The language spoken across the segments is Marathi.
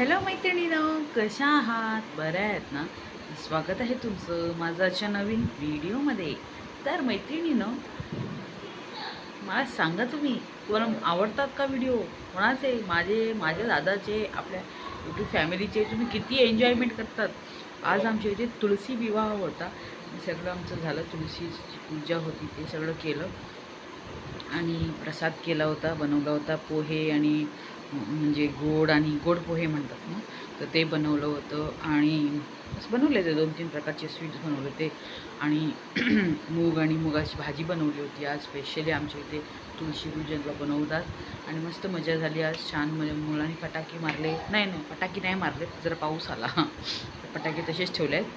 हॅलो मैत्रिणीनो, कशा आहात? बऱ्या आहेत ना? स्वागत आहे तुमचं माझं आजच्या नवीन व्हिडिओमध्ये. तर मैत्रिणीनो, मला सांगा तुम्हाला आवडतात का व्हिडिओ? कोणाचे? माझ्या दादाचे, आपल्या यूट्यूब फॅमिलीचे तुम्ही किती एन्जॉयमेंट करतात? आज आमच्या इथे तुळशी विवाह होता. सगळं आमचं झालं, तुळशीची पूजा होती, ते सगळं केलं आणि प्रसाद केला होता, बनवला होता पोहे आणि म्हणजे गोड आणि गोड पोहे म्हणतात ना, तर ते बनवलं होतं आणि असं बनवले ते 2-3 प्रकारचे स्वीट्स बनवले होते आणि मूग आणि मुगाची भाजी बनवली होती. आज स्पेशली आमच्या इथे तुळशी पूजनला बनवतात आणि मस्त मजा झाली आज. छान म्हणजे मुलांनी फटाके मारले, नाही फटाके नाही मारले, जरा पाऊस आला तर फटाके तसेच ठेवले आहेत.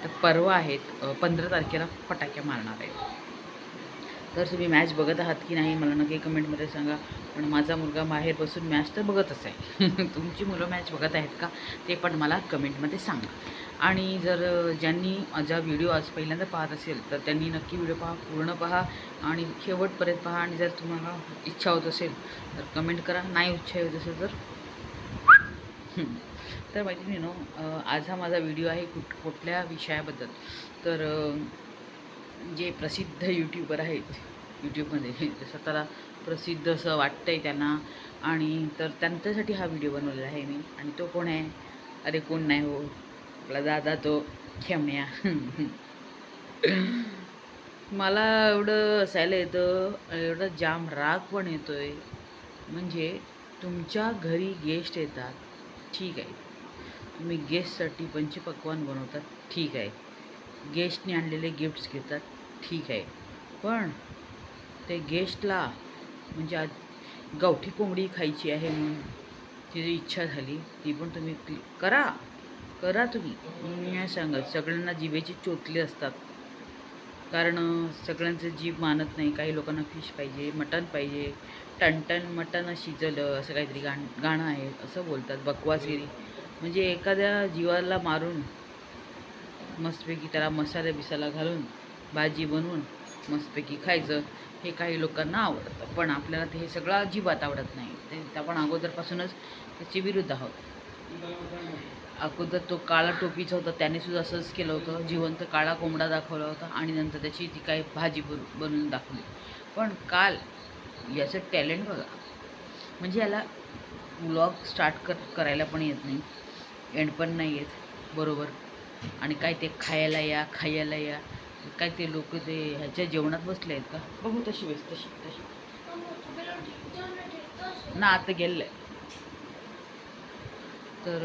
तर परवा आहेत 15 तारखेला फटाके मारणार आहेत. तर तुम्ही मॅच बघत आहात की नाही मला नक्की कमेंटमध्ये सांगा. पण माझा मुलगा बाहेर बसून मॅच तर बघतच आहे. तुमची मुलं मॅच बघत आहेत का ते पण मला कमेंटमध्ये सांगा. आणि जर ज्यांनी माझा व्हिडिओ आज पहिल्यांदा पाहत असेल तर त्यांनी नक्की व्हिडिओ पूर्ण पहा आणि शेवटपर्यंत पहा. आणि जर तुम्हाला इच्छा होत असेल तर कमेंट करा, नाही इच्छा होत असेल तर तर मैत्रिणींनो, आज हा माझा व्हिडिओ आहे कुठल्या विषयाबद्दल. तर जे प्रसिद्ध यूट्यूबर आहेत यूट्यूबमध्ये, स्वतःला प्रसिद्ध असं वाटतं आहे त्यांना, आणि तर त्यांच्यासाठी हा व्हिडिओ बनवलेला आहे मी. आणि तो कोण आहे? अरे कोण नाही हो, आपला दादा तो खेमण्या. मला एवढं असायला येतं, एवढं जाम राग पण येतो आहे. म्हणजे तुमच्या घरी गेस्ट येतात, ठीक आहे, तुम्ही गेस्टसाठी पंचपक्वान्न बनवतात, ठीक आहे, गेस्टने आणलेले गिफ्ट्स घेतात, ठीक आहे, पण ते गेस्टला म्हणजे आज गावठी कोंबडी खायची आहे म्हणून तिची इच्छा झाली, ती पण तुम्ही करा करा तुम्ही. मी नाही सांगत, सगळ्यांना जिभेचे चोचले असतात, कारण सगळ्यांचं जीभ मानत नाही. काही लोकांना फिश पाहिजे, मटण पाहिजे, टणटण मटण शिजलं असं काहीतरी गाणं आहे, असं बोलतात बकवासगिरी. म्हणजे एखाद्या जीवाला मारून मस्तपैकी त्याला मसाला बिसाला घालून भाजी बनवून मस्तपैकी खायचं, हे काही लोकांना आवडतं. पण आपल्याला ते हे सगळं अजिबात आवडत नाही. ते आपण अगोदरपासूनच त्याचे विरुद्ध आहोत. अगोदर तो काळा टोपीचा होता, त्यानेसुद्धा असंच केलं होतं, जिवंत काळा कोंबडा दाखवला होता आणि नंतर त्याची ती काही भाजी बनवून दाखवली. पण काल याचं टॅलेंट बघा, म्हणजे याला व्लॉग स्टार्ट करायला पण येत नाही, एंड पण नाही येत बरोबर. आणि काय ते खायला या, काय ते लोक ते ह्याच्या जेवणात बसले आहेत का बघू. तशी वेस तशी तशी ना, आता गेलं आहे. तर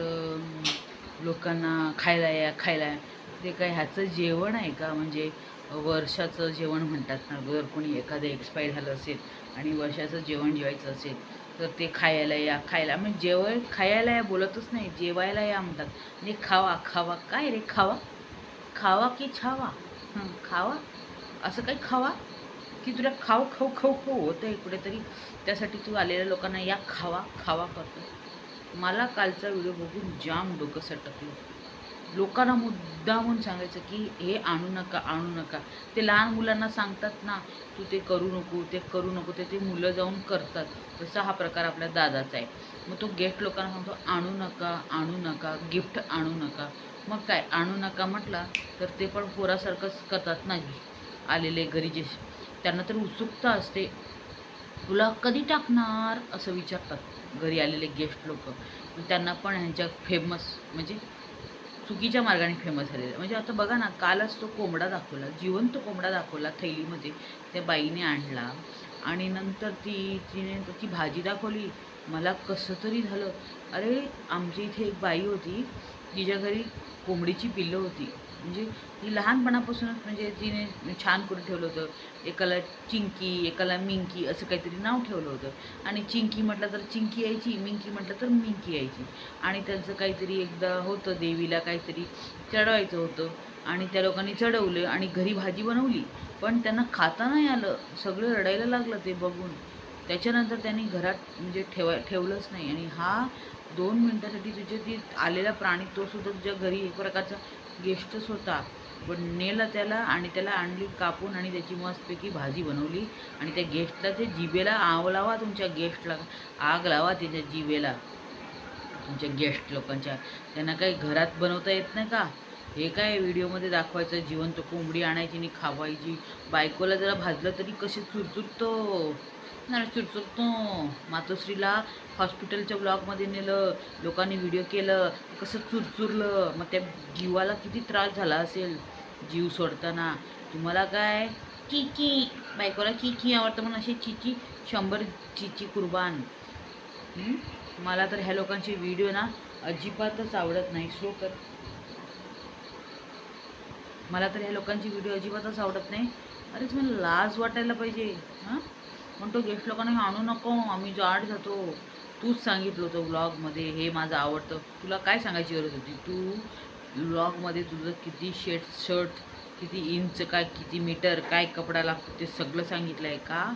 लोकांना खायला या, ते काय ह्याचं जेवण आहे का? म्हणजे वर्षाचं जेवण म्हणतात ना, जर कोणी एखादं एक्सपायर झालं असेल आणि वर्षाचं जेवण जेवायचं असेल तर ते खायला या म्हणजे खायला या बोलतच नाही, जेवायला या म्हणतात. म्हणजे खावा काय रे, खावा की छावा? खावा, असं काही खावा की तुला खाऊ खाऊ खाऊ खाऊ होतं आहे कुठेतरी, त्यासाठी तू आलेल्या लोकांना या खावा करतो. मला कालचा व्हिडिओ बघून जाम डोकं सटकलं. लोकांना मुद्दामून सांगायचं की हे आणू नका. ते लहान मुलांना सांगतात ना, तू ते करू नको, ते मुलं जाऊन करतात. तसा हा प्रकार आपल्या दादाचा आहे. मग तो गेस्ट लोकांना सांगतो आणू नका, गिफ्ट आणू नका. मग काय आणू नका म्हटला तर ते पण पोरासारखंच करतात ना. आलेले घरी जे, त्यांना तर उत्सुकता असते, तुला कधी टाकणार असं विचारतात घरी आलेले गेस्ट लोक. त्यांना पण ह्यांच्या फेमस म्हणजे चुकीच्या मार्गाने फेमस झालेलं. म्हणजे आता बघा ना, कालच तो कोंबडा दाखवला, जिवंत कोंबडा दाखवला थैलीमध्ये, त्या बाईने आणला आणि नंतर तिने ती भाजी दाखवली. मला कसं तरी झालं. अरे आमच्या इथे एक बाई होती, तिच्या घरी कोंबडीची पिल्लं होती. म्हणजे ती लहानपणापासूनच म्हणजे तिने छान करून ठेवलं होतं. एकाला चिंकी, एकाला मिंकी असं काहीतरी नाव ठेवलं होतं. आणि चिंकी म्हटलं तर चिंकी यायची, मिंकी म्हटलं तर मिंकी यायची. आणि त्यांचं काहीतरी एकदा होतं, देवीला काहीतरी चढवायचं होतं आणि त्या लोकांनी चढवलं आणि घरी भाजी बनवली, पण त्यांना खाता नाही आलं. सगळं रडायला लागलं ते बघून. त्याच्यानंतर त्यांनी घरात म्हणजे ठेवलंच नाही. आणि हा 2 मिनिटासाठी तुझ्या ती आलेला प्राणी, तो सुद्धा तुझ्या घरी एक प्रकारचा गेस्टच होता, पण नेला त्याला आणि त्याला आणली कापून आणि त्याची मस्तपैकी भाजी बनवली. आणि त्या गेस्टला, ते जिभेला आग लावा, तुमच्या गेस्टला आग लावा त्याच्या जिभेला. तुमच्या गेस्ट लोकांच्या, त्यांना काही घरात बनवता येत नाही का? हे काय व्हिडिओमध्ये दाखवायचं, जिवंत कोंबडी आणायची आणि खावायची. बायकोला जरा भाजलं तरी कसे चुरचुरतो, नाही चुरचुरतो. मातोश्रीला हॉस्पिटलच्या ब्लॉगमध्ये नेलं, लोकांनी व्हिडिओ केलं, कसं चुरचुरलं. मग त्या जीवाला किती त्रास झाला असेल जीव सोडताना. तुम्हाला काय चिची, बायकोला चिची आवडतं म्हणून असे चिची 100 चिची कुर्बान. मला तर ह्या लोकांचे व्हिडिओ ना अजिबातच आवडत नाही. स्लो कर. मला तर ह्या लोकांची व्हिडिओ अजिबातच आवडत नाही. अरे तुम्हाला लाज वाटायला पाहिजे. हां, म्हणतो गेस्ट लोकांना आणू नको, आम्ही जाड जातो. तूच सांगितलं होतं व्लॉगमध्ये हे माझं आवडतं. तुला काय सांगायची गरज होती? तू व्लॉगमध्ये तुझं किती शर्ट, किती इंच, काय किती मीटर, काय कपडा लागतो ते सगळं सांगितलं आहे का?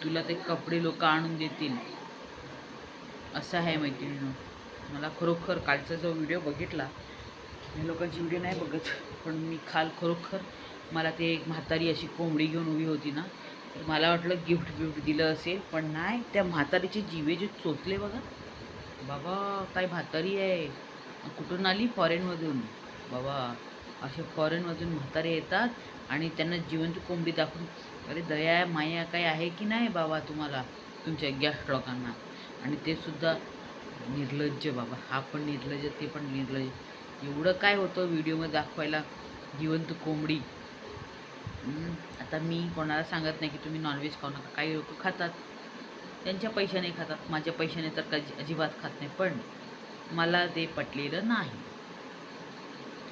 तुला ते कपडे लोक आणून देतील असं आहे मैत्रिणीनं. मला खरोखर कालचा जो व्हिडिओ बघितला, मी लोकांची व्हिडिओ नाही बघत, पण मी खरोखर मला ते एक म्हातारी अशी कोंबडी घेऊन उभी होती ना, तर मला वाटलं गिफ्ट दिलं असेल, पण नाही. त्या म्हातारीचे जिवे जे चोचले बघा बाबा, काय म्हातारी आहे. कुठून आली? फॉरेनमधून. बाबा असे फॉरेनमधून म्हातारे येतात आणि त्यांना जिवंत कोंबडी दाखवून. अरे दया माया काय आहे की नाही बाबा तुम्हाला, तुमच्या गेस्ट लोकांना. आणि ते सुद्धा निर्लज्ज बाबा. हा पण निर्लज्ज, ते पण निर्लज्ज. एवढं काय होतं व्हिडिओमध्ये दाखवायला जिवंत कोंबडी. आता मी कोणाला सांगत नाही की तुम्ही नॉनव्हेज खाऊ नका. काही लोक खातात, त्यांच्या पैशाने खातात. माझ्या पैशाने तर कधी अजिबात खात नाही. पण मला ते पटलेलं नाही.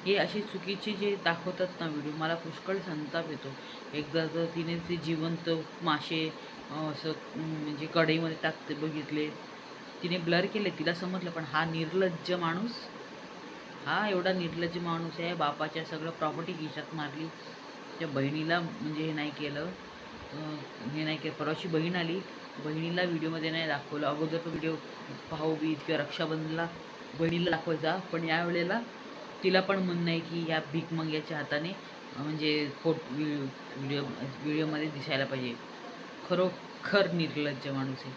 हे असे चुकीचे जे दाखवतात ना व्हिडिओ, मला पुष्कळ संताप येतो. एकदा तर तिने ते जिवंत मासे असं म्हणजे कढईमध्ये टाकते बघितले, तिने ब्लर केले, तिला समजलं. पण हा निर्लज्ज माणूस, हा एवढा निर्लज्ज माणूस आहे. बापाच्या सगळं प्रॉपर्टी खिशात मारली. त्या बहिणीला म्हणजे हे नाही केलं. परवाची बहीण आली, बहिणीला व्हिडिओमध्ये नाही दाखवलं. अगोदर तो व्हिडिओ भाऊबीज किंवा रक्षाबंधनला बहिणीला दाखवायचा, पण यावेळेला तिला पण म्हणणं आहे की या भीकमंग्याच्या हाताने म्हणजे व्हिडिओमध्ये दिसायला पाहिजे. खरोखर निर्लज्ज माणूस आहे.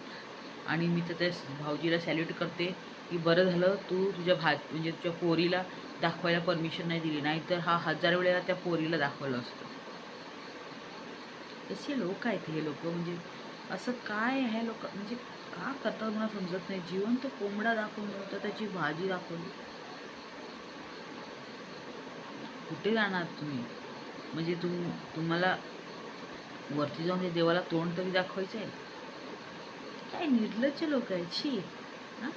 आणि मी तर त्या भाऊजीला सॅल्यूट करते की बरं झालं तू तुझ्या म्हणजे तुझ्या पोरीला दाखवायला परमिशन नाही दिली, नाहीतर हा 1000 वेळेला त्या पोरीला दाखवलं असतं. तसे लोक आहेत हे लोक. म्हणजे असं काय ह्या लोक म्हणजे का करतात मला समजत नाही. जिवंत कोंबडा दाखवून तर त्याची भाजी दाखवली. कुठे जाणार तुम्ही? म्हणजे तुम्हाला वरती जाऊन देवाला तोंड तरी दाखवायचं आहे. काय निर्लज्ज लोक आहेत. छी. हां,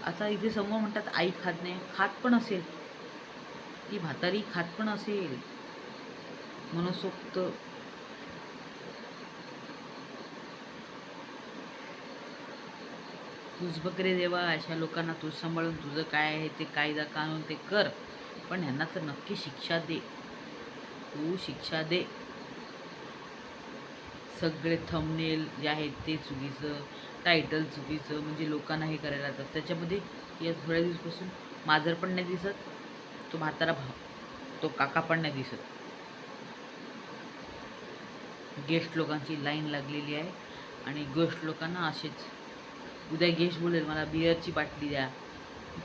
आता इथे समोर म्हणतात आई खात नाही. खात पण असेल, ती म्हातारी खात पण असेल मनसोक्त. तूच बकरे देवा, अशा लोकांना तूच सांभाळून तुझं काय आहे ते कायदा कानून ते कर, पण ह्यांना तर नक्की शिक्षा दे. तू शिक्षा दे. सगळे थंबनेल जे आहेत ते चुकीचं, टायटल चुकीचं, म्हणजे लोकांना हे करायला लागतात. त्याच्यामध्ये या थोड्या दिवसापासून मांजर पण नाही दिसत, तो म्हातारा तो काका पण नाही दिसत. गेस्ट लोकांची लाईन लागलेली आहे आणि गेस्ट लोकांना असेच. उद्या गेस्ट बोलेल मला बिअरची बाटली द्या,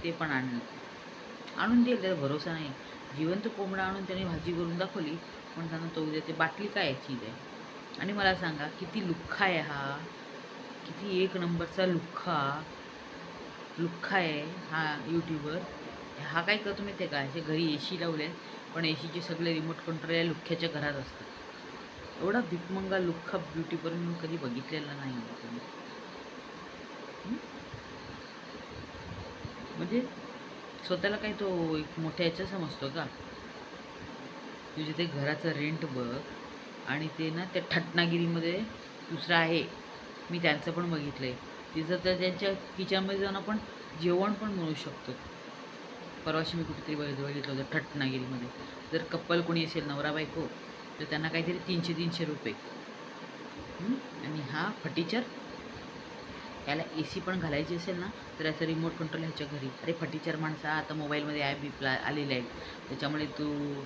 ते पण आणून देईल, त्याचा भरोसा नाही. जिवंत कोंबडा आणून त्याने भाजी करून दाखवली, पण त्यांना तो उद्या ते बाटली काय चीज आहे. आणि मला सांगा किती लुख्खा आहे हा, किती एक नंबरचा लुख्खा आहे हा यूट्यूबर. हा काय करतो मी ते काय, घरी AC लावले, पण ACचे सगळे रिमोट कंट्रोल या लुख्ख्याच्या घरात असतात. एवढा भिकमंगा लुख्खा ब्युटीपर मी कधी बघितलेला नाही. म्हणजे स्वतःला काही तो एक मोठ्या याचा समजतो का? तुझे ते घराचं रेंट बघ. आणि ते ना त्या ठटनागिरीमध्ये दुसरं आहे, मी त्यांचं पण बघितलं आहे. तिथं तर त्यांच्या किचनमध्ये जाऊन आपण जेवण पण मिळू शकतो. परवाशी मी कुठेतरी बघितलं होतं ठटनागिरीमध्ये. जर कपल कोणी असेल नवरा बायको, तर त्यांना काहीतरी 300 रुपये. आणि हा फटीचर, याला AC पण घालायची असेल ना, तर याचा रिमोट कंट्रोल ह्याच्या घरी. अरे फटीचर माणसा, आता मोबाईलमध्ये ॲप आलेले आहेत, त्याच्यामुळे तू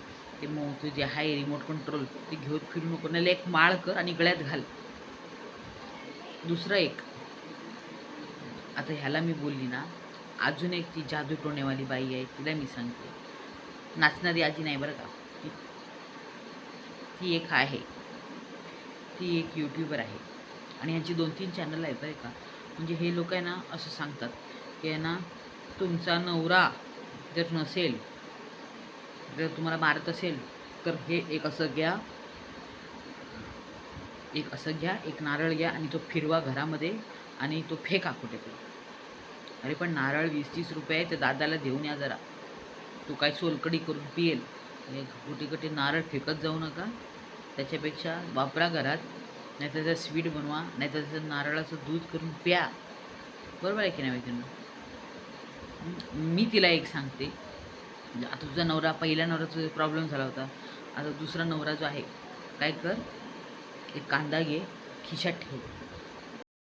ते जे आहे रिमोट कंट्रोल ते घेऊन फिरू नको. नाही एक माळ कर आणि गळ्यात घाल. दुसरं एक, आता ह्याला मी बोलली ना, अजून एक ती जादू टोणेवाली बाई आहे, तिला मी सांगते. नाचणारी आजी नाही बरं का, ती एक आहे, ती एक यूट्यूबर आहे आणि यांची 2-3 चॅनल आहेत बरं का. म्हणजे हे लोक आहे ना असं सांगतात की आहे ना, तुमचा नवरा जर नसेल, जर तुम्हाला मारत असेल तर हे एक असं घ्या, एक नारळ घ्या आणि तो फिरवा घरामध्ये आणि तो फेका कुठेतरी. अरे पण नारळ 20-30 रुपये आहे, तर दादाला देऊन या जरा, तो काय सोलकडी करून पिईल. कुठे नारळ फेकत जाऊ नका, त्याच्यापेक्षा वापरा घरात, नाहीतर त्याचं स्वीट बनवा, नाहीतर त्याचं नारळाचं दूध करून प्या. बरोबर आहे की नाही मैत्रिणी? मी तिला एक सांगते, आता तुझा नवरा, पहिल्या नवऱ्याचा प्रॉब्लेम झाला होता, आता दुसरा नवरा जो आहे, काय कर, एक कांदा घे, खिशात ठेव,